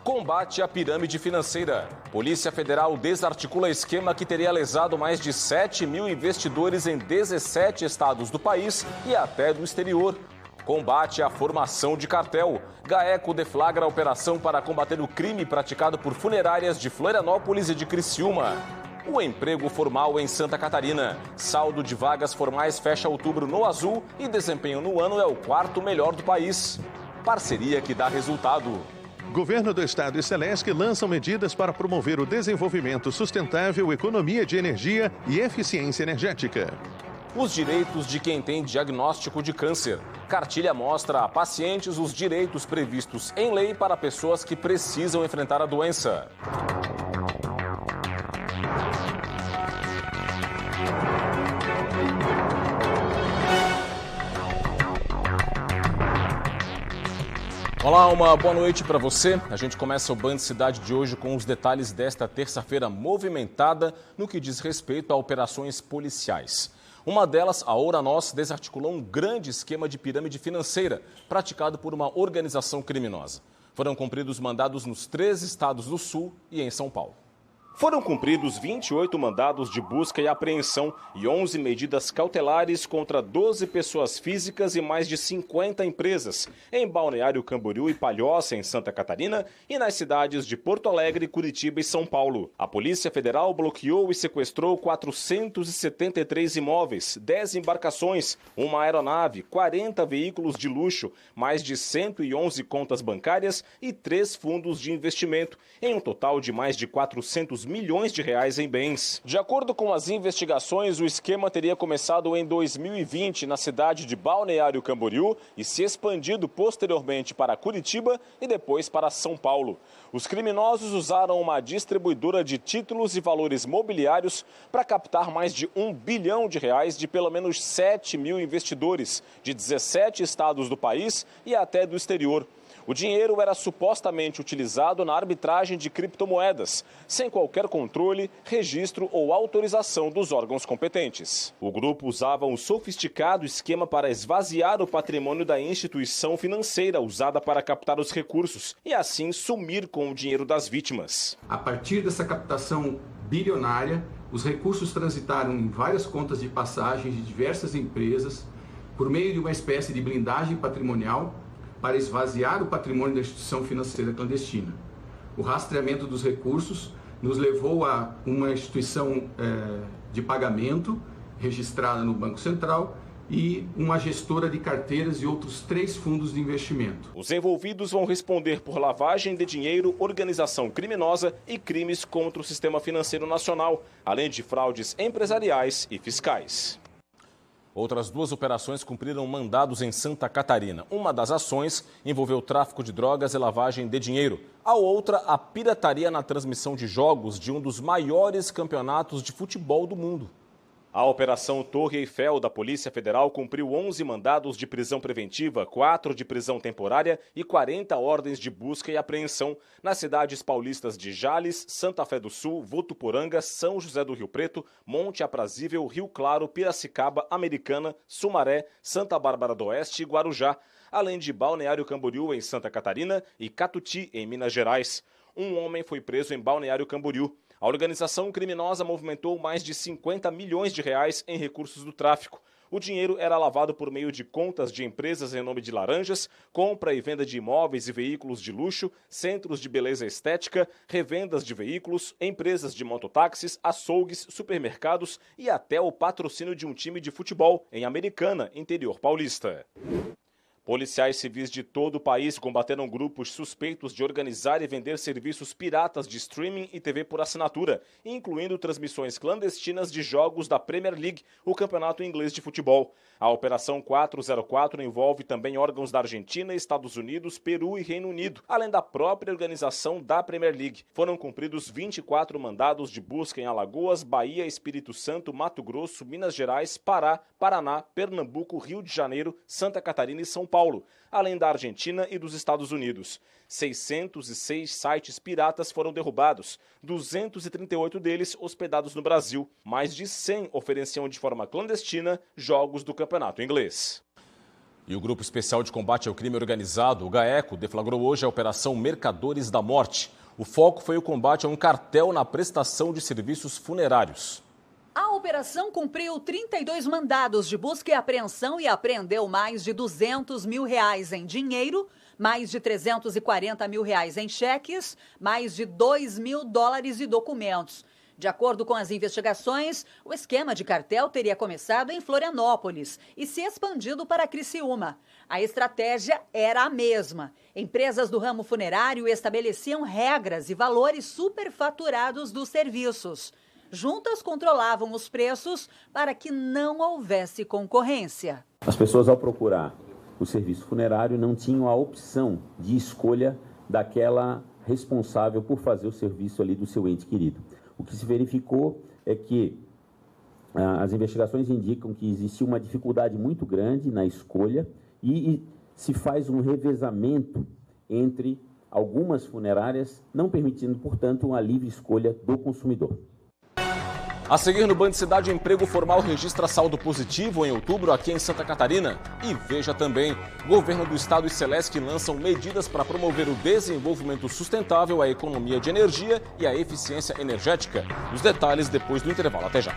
Combate à pirâmide financeira. Polícia Federal desarticula esquema que teria lesado mais de 7 mil investidores em 17 estados do país e até do exterior. Combate à formação de cartel. GAECO deflagra a operação para combater o crime praticado por funerárias de Florianópolis e de Criciúma. O emprego formal em Santa Catarina. Saldo de vagas formais fecha outubro no azul e desempenho no ano é o quarto melhor do país. Parceria que dá resultado. Governo do Estado e Celesc lançam medidas para promover o desenvolvimento sustentável, economia de energia e eficiência energética. Os direitos de quem tem diagnóstico de câncer. Cartilha mostra a pacientes os direitos previstos em lei para pessoas que precisam enfrentar a doença. Olá, uma boa noite para você. A gente começa o Band Cidade de hoje com os detalhes desta terça-feira movimentada no que diz respeito a operações policiais. Uma delas, a Ouranós, desarticulou um grande esquema de pirâmide financeira praticado por uma organização criminosa. Foram cumpridos mandados nos 3 estados do Sul e em São Paulo. Foram cumpridos 28 mandados de busca e apreensão e 11 medidas cautelares contra 12 pessoas físicas e mais de 50 empresas, em Balneário Camboriú e Palhoça, em Santa Catarina, e nas cidades de Porto Alegre, Curitiba e São Paulo. A Polícia Federal bloqueou e sequestrou 473 imóveis, 10 embarcações, uma aeronave, 40 veículos de luxo, mais de 111 contas bancárias e 3 fundos de investimento, em um total de mais de 400 milhões de reais em bens. De acordo com as investigações, o esquema teria começado em 2020 na cidade de Balneário Camboriú e se expandido posteriormente para Curitiba e depois para São Paulo. Os criminosos usaram uma distribuidora de títulos e valores mobiliários para captar mais de R$1 bilhão de pelo menos 7 mil investidores de 17 estados do país e até do exterior. O dinheiro era supostamente utilizado na arbitragem de criptomoedas, sem qualquer controle, registro ou autorização dos órgãos competentes. O grupo usava um sofisticado esquema para esvaziar o patrimônio da instituição financeira usada para captar os recursos e assim sumir com o dinheiro das vítimas. A partir dessa captação bilionária, os recursos transitaram em várias contas de passagem de diversas empresas por meio de uma espécie de blindagem patrimonial para esvaziar o patrimônio da instituição financeira clandestina. O rastreamento dos recursos nos levou a uma instituição de pagamento registrada no Banco Central e uma gestora de carteiras e outros 3 fundos de investimento. Os envolvidos vão responder por lavagem de dinheiro, organização criminosa e crimes contra o sistema financeiro nacional, além de fraudes empresariais e fiscais. Outras 2 operações cumpriram mandados em Santa Catarina. Uma das ações envolveu tráfico de drogas e lavagem de dinheiro. A outra, a pirataria na transmissão de jogos de um dos maiores campeonatos de futebol do mundo. A Operação Torre Eiffel da Polícia Federal cumpriu 11 mandados de prisão preventiva, 4 de prisão temporária e 40 ordens de busca e apreensão nas cidades paulistas de Jales, Santa Fé do Sul, Votuporanga, São José do Rio Preto, Monte Aprazível, Rio Claro, Piracicaba, Americana, Sumaré, Santa Bárbara do Oeste e Guarujá, além de Balneário Camboriú, em Santa Catarina, e Catuti, em Minas Gerais. Um homem foi preso em Balneário Camboriú. A organização criminosa movimentou mais de 50 milhões de reais em recursos do tráfico. O dinheiro era lavado por meio de contas de empresas em nome de laranjas, compra e venda de imóveis e veículos de luxo, centros de beleza estética, revendas de veículos, empresas de mototáxis, açougues, supermercados e até o patrocínio de um time de futebol em Americana, interior paulista. Policiais civis de todo o país combateram grupos suspeitos de organizar e vender serviços piratas de streaming e TV por assinatura, incluindo transmissões clandestinas de jogos da Premier League, o campeonato inglês de futebol. A Operação 404 envolve também órgãos da Argentina, Estados Unidos, Peru e Reino Unido, além da própria organização da Premier League. Foram cumpridos 24 mandados de busca em Alagoas, Bahia, Espírito Santo, Mato Grosso, Minas Gerais, Pará, Paraná, Pernambuco, Rio de Janeiro, Santa Catarina e São Paulo, além da Argentina e dos Estados Unidos. 606 sites piratas foram derrubados, 238 deles hospedados no Brasil. Mais de 100 ofereciam de forma clandestina jogos do campeonato inglês. E o Grupo Especial de Combate ao Crime Organizado, o GAECO, deflagrou hoje a Operação Mercadores da Morte. O foco foi o combate a um cartel na prestação de serviços funerários. A operação cumpriu 32 mandados de busca e apreensão e apreendeu mais de R$200 mil em dinheiro, mais de R$340 mil em cheques, mais de $2 mil e documentos. De acordo com as investigações, o esquema de cartel teria começado em Florianópolis e se expandido para Criciúma. A estratégia era a mesma. Empresas do ramo funerário estabeleciam regras e valores superfaturados dos serviços. Juntas controlavam os preços para que não houvesse concorrência. As pessoas, ao procurar o serviço funerário, não tinham a opção de escolha daquela responsável por fazer o serviço ali do seu ente querido. O que se verificou é que as investigações indicam que existia uma dificuldade muito grande na escolha e se faz um revezamento entre algumas funerárias, não permitindo, portanto, uma livre escolha do consumidor. A seguir no Band Cidade, o emprego formal registra saldo positivo em outubro aqui em Santa Catarina. E veja também, governo do estado e Celesc lançam medidas para promover o desenvolvimento sustentável, a economia de energia e a eficiência energética. Os detalhes depois do intervalo. Até já.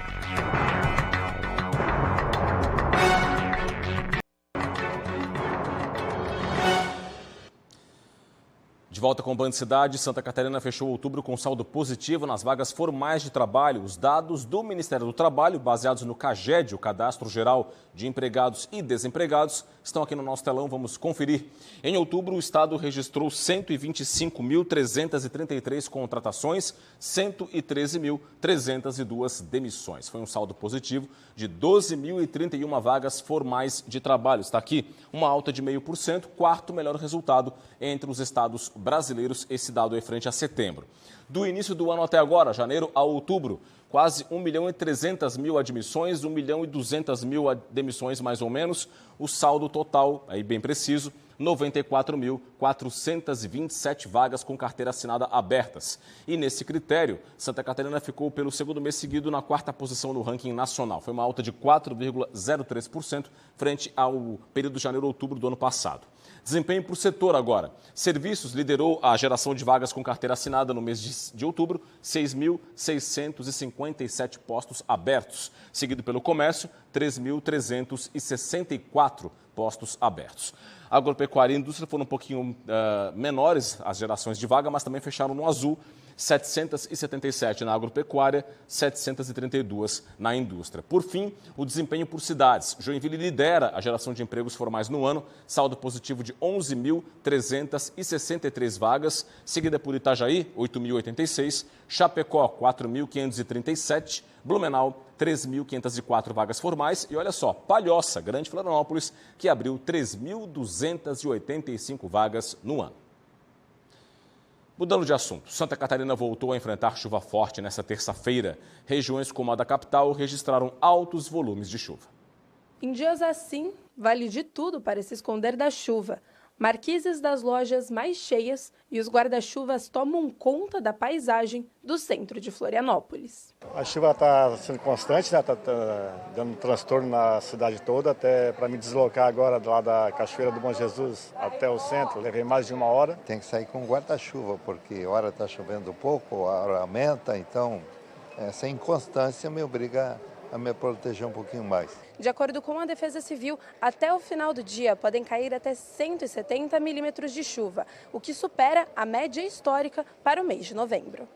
De volta com o Band Cidade, Santa Catarina fechou outubro com saldo positivo nas vagas formais de trabalho. Os dados do Ministério do Trabalho, baseados no CAGED, o Cadastro Geral de Empregados e Desempregados, estão aqui no nosso telão, vamos conferir. Em outubro, o Estado registrou 125.333 contratações, 113.302 demissões. Foi um saldo positivo de 12.031 vagas formais de trabalho. Está aqui uma alta de 0,5%, quarto melhor resultado entre os estados brasileiros, esse dado é frente a setembro. Do início do ano até agora, janeiro a outubro, quase 1.300.000 admissões, 1.200.000 demissões mais ou menos. O saldo total, aí bem preciso, 94.427 vagas com carteira assinada abertas. E nesse critério, Santa Catarina ficou pelo segundo mês seguido na quarta posição no ranking nacional. Foi uma alta de 4,03% frente ao período de janeiro-outubro do ano passado. Desempenho por setor agora. Serviços liderou a geração de vagas com carteira assinada no mês de outubro, 6.657 postos abertos, seguido pelo comércio, 3.364 postos abertos. Agropecuária e indústria foram um pouquinho menores as gerações de vaga, mas também fecharam no azul, 777 na agropecuária, 732 na indústria. Por fim, o desempenho por cidades. Joinville lidera a geração de empregos formais no ano, saldo positivo de 11.363 vagas, seguida por Itajaí, 8.086, Chapecó, 4.537, Blumenau, 3.504 vagas formais e olha só, Palhoça, Grande Florianópolis, que abriu 3.285 vagas no ano. Mudando de assunto, Santa Catarina voltou a enfrentar chuva forte nesta terça-feira. Regiões como a da capital registraram altos volumes de chuva. Em dias assim, vale de tudo para se esconder da chuva. Marquises das lojas mais cheias e os guarda-chuvas tomam conta da paisagem do centro de Florianópolis. A chuva está sendo constante, né? Tá dando transtorno na cidade toda, até para me deslocar agora lá da Cachoeira do Bom Jesus até o centro, levei mais de 1 hora. Tem que sair com guarda-chuva, porque hora está chovendo pouco, a hora aumenta, então essa inconstância me obriga a me proteger um pouquinho mais. De acordo com a Defesa Civil, até o final do dia podem cair até 170 milímetros de chuva, o que supera a média histórica para o mês de novembro.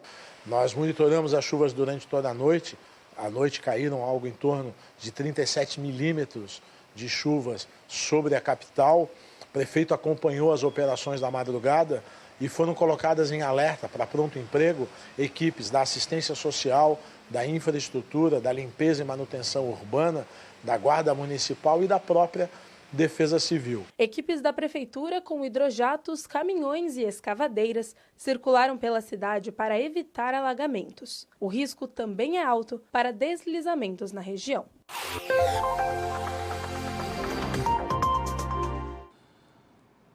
Nós monitoramos as chuvas durante toda a noite. À noite caíram algo em torno de 37 milímetros de chuvas sobre a capital. O prefeito acompanhou as operações da madrugada e foram colocadas em alerta para pronto emprego equipes da assistência social, da infraestrutura, da limpeza e manutenção urbana, da Guarda Municipal e da própria Defesa Civil. Equipes da Prefeitura com hidrojatos, caminhões e escavadeiras circularam pela cidade para evitar alagamentos. O risco também é alto para deslizamentos na região.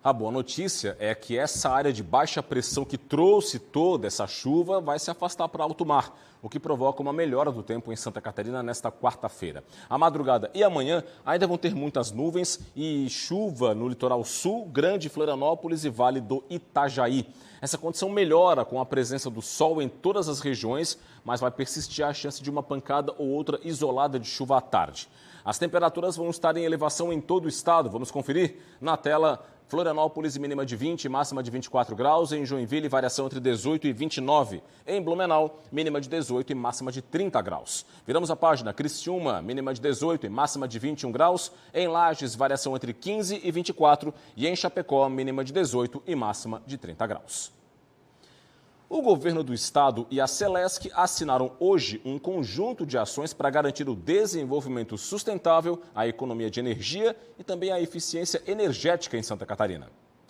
A boa notícia é que essa área de baixa pressão que trouxe toda essa chuva vai se afastar para alto mar, o que provoca uma melhora do tempo em Santa Catarina nesta quarta-feira. A madrugada e amanhã ainda vão ter muitas nuvens e chuva no litoral sul, Grande Florianópolis e Vale do Itajaí. Essa condição melhora com a presença do sol em todas as regiões, mas vai persistir a chance de uma pancada ou outra isolada de chuva à tarde. As temperaturas vão estar em elevação em todo o estado. Vamos conferir na tela. Florianópolis, mínima de 20, máxima de 24 graus. Em Joinville, variação entre 18 e 29. Em Blumenau, mínima de 18 e máxima de 30 graus. Viramos a página. Criciúma, mínima de 18 e máxima de 21 graus. Em Lages, variação entre 15 e 24. E em Chapecó, mínima de 18 e máxima de 30 graus. O governo do estado e a Celesc assinaram hoje um conjunto de ações para garantir o desenvolvimento sustentável, a economia de energia e também a eficiência energética em Santa Catarina.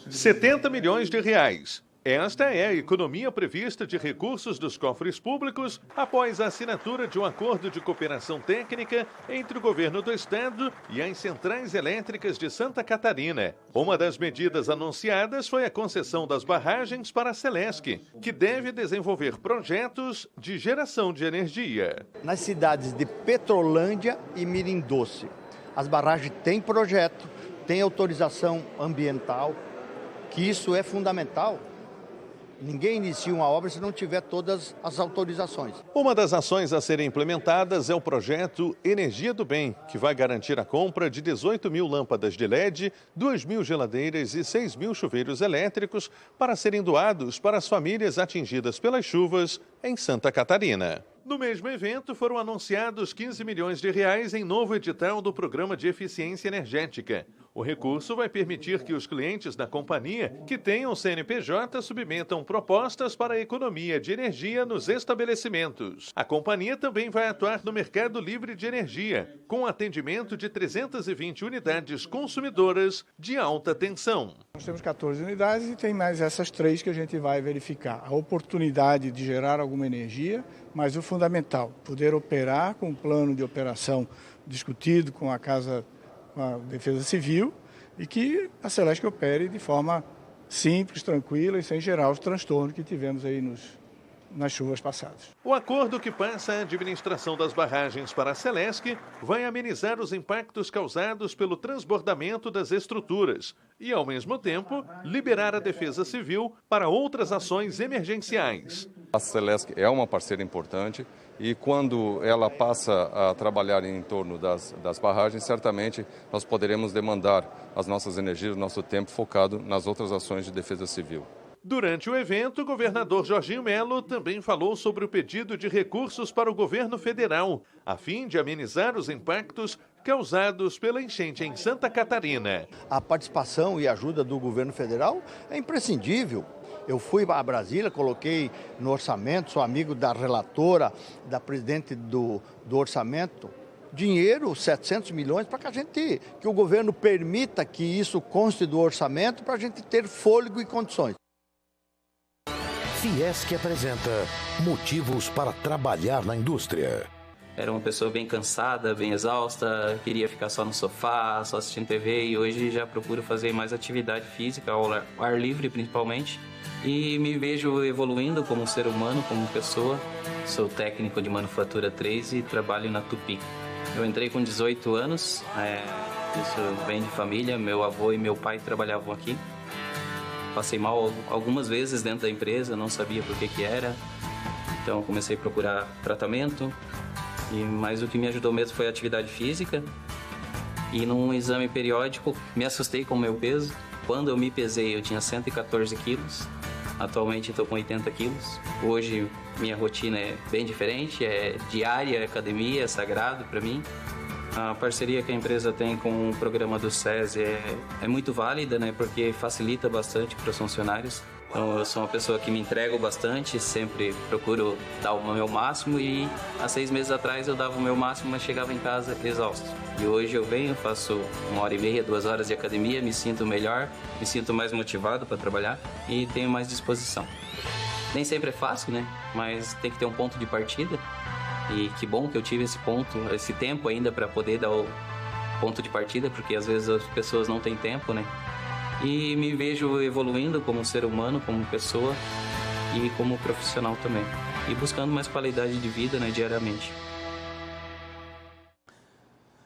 70 milhões de reais. Esta é a economia prevista de recursos dos cofres públicos após a assinatura de um acordo de cooperação técnica entre o governo do estado e as centrais elétricas de Santa Catarina. Uma das medidas anunciadas foi a concessão das barragens para a Celesc, que deve desenvolver projetos de geração de energia. Nas cidades de Petrolândia e Mirim Doce, as barragens têm projeto, têm autorização ambiental, que isso é fundamental. Ninguém inicia uma obra se não tiver todas as autorizações. Uma das ações a serem implementadas é o projeto Energia do Bem, que vai garantir a compra de 18 mil lâmpadas de LED, 2 mil geladeiras e 6 mil chuveiros elétricos para serem doados para as famílias atingidas pelas chuvas em Santa Catarina. No mesmo evento, foram anunciados 15 milhões de reais em novo edital do Programa de Eficiência Energética. O recurso vai permitir que os clientes da companhia que tenham CNPJ submetam propostas para a economia de energia nos estabelecimentos. A companhia também vai atuar no mercado livre de energia, com atendimento de 320 unidades consumidoras de alta tensão. Nós temos 14 unidades e tem mais essas 3 que a gente vai verificar. A oportunidade de gerar alguma energia, mas o fundamental, poder operar com um plano de operação discutido com a Defesa Civil e que a Celesc opere de forma simples, tranquila e sem gerar os transtornos que tivemos aí nas chuvas passadas. O acordo que passa a administração das barragens para a Celesc vai amenizar os impactos causados pelo transbordamento das estruturas e, ao mesmo tempo, liberar a Defesa Civil para outras ações emergenciais. A Celesc é uma parceira importante e quando ela passa a trabalhar em torno das barragens, certamente nós poderemos demandar as nossas energias, o nosso tempo focado nas outras ações de defesa civil. Durante o evento, o governador Jorginho Melo também falou sobre o pedido de recursos para o governo federal, a fim de amenizar os impactos causados pela enchente em Santa Catarina. A participação e ajuda do governo federal é imprescindível. Eu fui a Brasília, coloquei no orçamento, sou amigo da relatora, da presidente do orçamento, dinheiro, 700 milhões, para que o governo permita que isso conste do orçamento para a gente ter fôlego e condições. Fiesc apresenta motivos para trabalhar na indústria. Era uma pessoa bem cansada, bem exausta, queria ficar só no sofá, só assistindo TV e hoje já procuro fazer mais atividade física, ao ar livre principalmente. E me vejo evoluindo como ser humano, como pessoa. Sou técnico de manufatura 3 e trabalho na Tupi. Eu entrei com 18 anos, isso vem de família, meu avô e meu pai trabalhavam aqui. Passei mal algumas vezes dentro da empresa, não sabia por que era. Então comecei a procurar tratamento. Mas o que me ajudou mesmo foi a atividade física. E num exame periódico, me assustei com o meu peso. Quando eu me pesei, eu tinha 114 quilos. Atualmente estou com 80 quilos. Hoje minha rotina é bem diferente, é diária, academia, é sagrado para mim. A parceria que a empresa tem com o programa do SESI é muito válida, né? Porque facilita bastante para os funcionários. Então, eu sou uma pessoa que me entrego bastante, sempre procuro dar o meu máximo e há 6 meses atrás eu dava o meu máximo, mas chegava em casa exausto. E hoje eu venho, faço 1h30, 2 horas de academia, me sinto melhor, me sinto mais motivado para trabalhar e tenho mais disposição. Nem sempre é fácil, né? Mas tem que ter um ponto de partida. E que bom que eu tive esse tempo ainda para poder dar o ponto de partida, porque às vezes as pessoas não têm tempo, né? E me vejo evoluindo como ser humano, como pessoa e como profissional também. E buscando mais qualidade de vida, né, diariamente.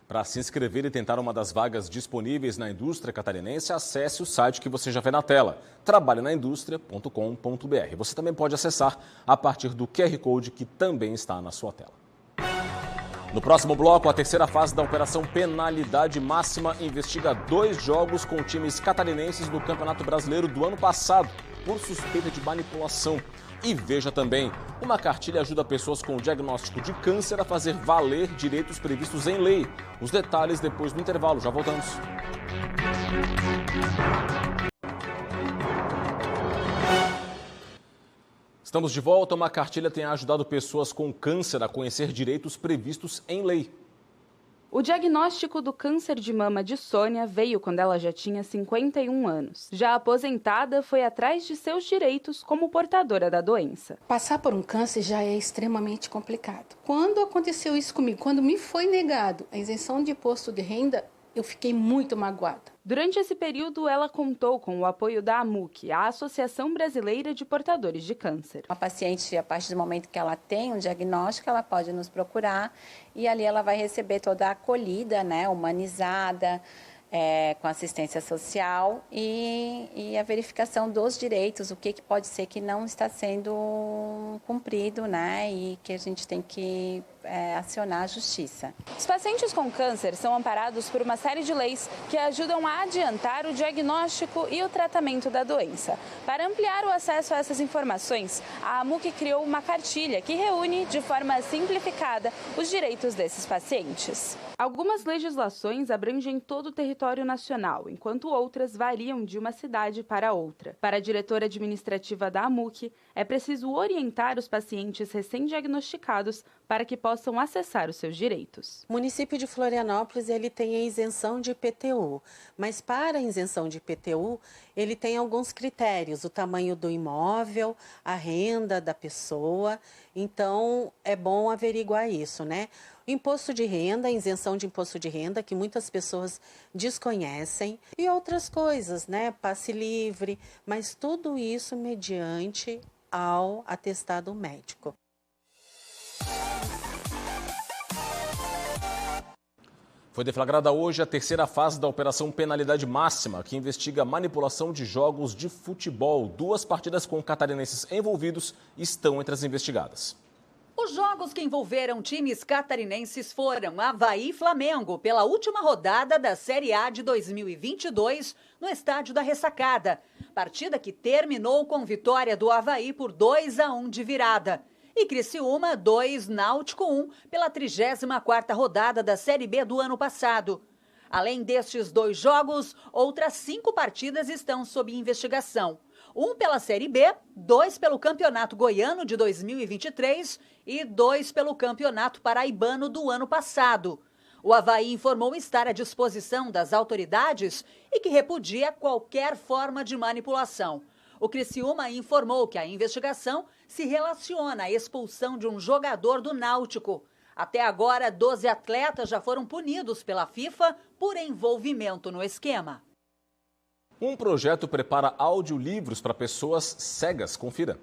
Para se inscrever e tentar uma das vagas disponíveis na indústria catarinense, acesse o site que você já vê na tela, trabalhenaindustria.com.br. Você também pode acessar a partir do QR Code que também está na sua tela. No próximo bloco, a terceira fase da Operação Penalidade Máxima investiga 2 jogos com times catarinenses do Campeonato Brasileiro do ano passado por suspeita de manipulação. E veja também, uma cartilha ajuda pessoas com diagnóstico de câncer a fazer valer direitos previstos em lei. Os detalhes depois do intervalo. Já voltamos. Estamos de volta. Uma cartilha tem ajudado pessoas com câncer a conhecer direitos previstos em lei. O diagnóstico do câncer de mama de Sônia veio quando ela já tinha 51 anos. Já aposentada, foi atrás de seus direitos como portadora da doença. Passar por um câncer já é extremamente complicado. Quando aconteceu isso comigo, quando me foi negado a isenção de imposto de renda, eu fiquei muito magoada. Durante esse período, ela contou com o apoio da AMUC, a Associação Brasileira de Portadores de Câncer. A paciente, a partir do momento que ela tem um diagnóstico, ela pode nos procurar e ali ela vai receber toda a acolhida, né, humanizada, com assistência social e a verificação dos direitos, o que pode ser que não está sendo cumprido, né, e que a gente tem que acionar a justiça. Os pacientes com câncer são amparados por uma série de leis que ajudam a adiantar o diagnóstico e o tratamento da doença. Para ampliar o acesso a essas informações, a AMUC criou uma cartilha que reúne de forma simplificada os direitos desses pacientes. Algumas legislações abrangem todo o território nacional, enquanto outras variam de uma cidade para outra. Para a diretora administrativa da AMUC, é preciso orientar os pacientes recém-diagnosticados para que possam acessar os seus direitos. O município de Florianópolis ele tem a isenção de IPTU, mas para a isenção de IPTU ele tem alguns critérios, o tamanho do imóvel, a renda da pessoa, então é bom averiguar isso, né? O imposto de renda, a isenção de imposto de renda, que muitas pessoas desconhecem, e outras coisas, né? Passe livre, mas tudo isso mediante ao atestado médico. Foi deflagrada hoje a terceira fase da Operação Penalidade Máxima, que investiga a manipulação de jogos de futebol. 2 partidas com catarinenses envolvidos estão entre as investigadas. Os jogos que envolveram times catarinenses foram Avaí e Flamengo, pela última rodada da Série A de 2022, no Estádio da Ressacada. Partida que terminou com vitória do Avaí por 2-1 de virada. E Criciúma 2, Náutico 1, pela 34ª rodada da Série B do ano passado. Além destes 2 jogos, outras 5 partidas estão sob investigação. 1 pela Série B, 2 pelo Campeonato Goiano de 2023 e 2 pelo Campeonato Paraibano do ano passado. O Avaí informou estar à disposição das autoridades e que repudia qualquer forma de manipulação. O Criciúma informou que a investigação se relaciona à expulsão de um jogador do Náutico. Até agora, 12 atletas já foram punidos pela FIFA por envolvimento no esquema. Um projeto prepara audiolivros para pessoas cegas. Confira.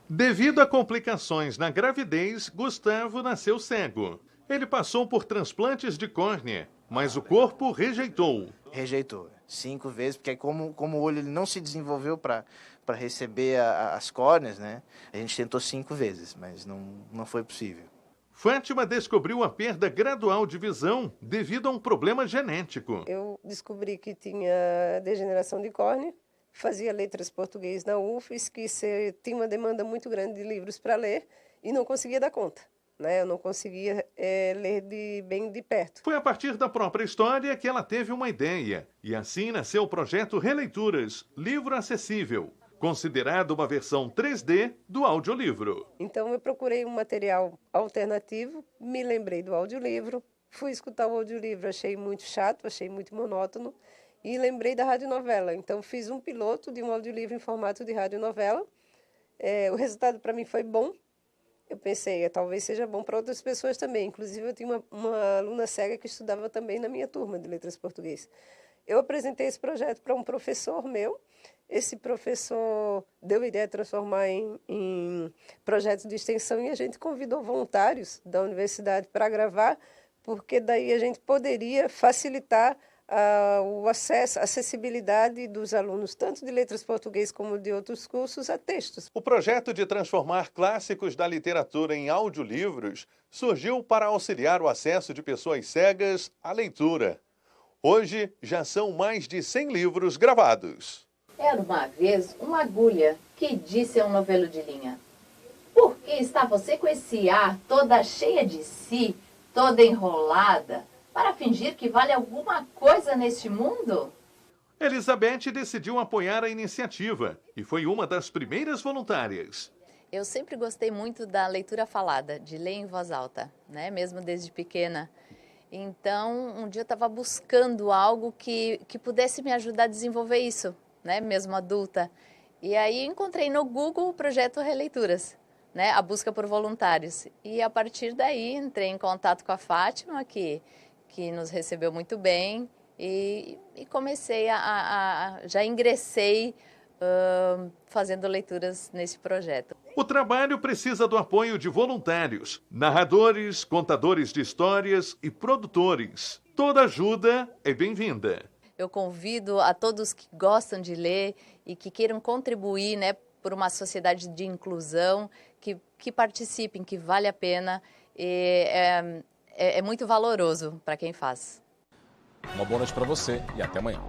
Devido a complicações na gravidez, Gustavo nasceu cego. Ele passou por transplantes de córnea, mas o corpo rejeitou. Rejeitou 5 vezes, porque como o olho ele não se desenvolveu para receber as córneas, né? A gente tentou 5 vezes, mas não foi possível. Fátima descobriu a perda gradual de visão devido a um problema genético. Eu descobri que tinha degeneração de córnea, fazia letras português na UFES, que tinha uma demanda muito grande de livros para ler e não conseguia dar conta. Eu não conseguia ler bem de perto. Foi a partir da própria história que ela teve uma ideia. E assim nasceu o projeto Releituras, livro acessível, considerado uma versão 3D do audiolivro. Então eu procurei um material alternativo, me lembrei do audiolivro, fui escutar o audiolivro, achei muito chato, achei muito monótono e lembrei da radionovela. Então fiz um piloto de um audiolivro em formato de radionovela. O resultado para mim foi bom. Eu pensei, talvez seja bom para outras pessoas também. Inclusive, eu tinha uma aluna cega que estudava também na minha turma de letras português. eu apresentei esse projeto para um professor meu. Esse professor deu a ideia de transformar em projetos de extensão e a gente convidou voluntários da universidade para gravar, porque daí a gente poderia facilitar o acesso, a acessibilidade dos alunos, tanto de letras português como de outros cursos, a textos. O projeto de transformar clássicos da literatura em audiolivros surgiu para auxiliar o acesso de pessoas cegas à leitura. Hoje, já são mais de 100 livros gravados. Era uma vez uma agulha que disse a um novelo de linha: por que está você com esse ar toda cheia de si, toda enrolada, para fingir que vale alguma coisa neste mundo? Elizabeth decidiu apoiar a iniciativa e foi uma das primeiras voluntárias. Eu sempre gostei muito da leitura falada, de ler em voz alta, né? Mesmo desde pequena. Então, um dia eu estava buscando algo que pudesse me ajudar a desenvolver isso, né? Mesmo adulta. E aí encontrei no Google o projeto Releituras, né? A busca por voluntários. E a partir daí entrei em contato com a Fátima, que nos recebeu muito bem, e comecei já ingressei fazendo leituras nesse projeto. O trabalho precisa do apoio de voluntários, narradores, contadores de histórias e produtores. Toda ajuda é bem-vinda. Eu convido a todos que gostam de ler e que queiram contribuir, né, por uma sociedade de inclusão, que participem, que vale a pena. É muito valoroso para quem faz. Uma boa noite para você e até amanhã.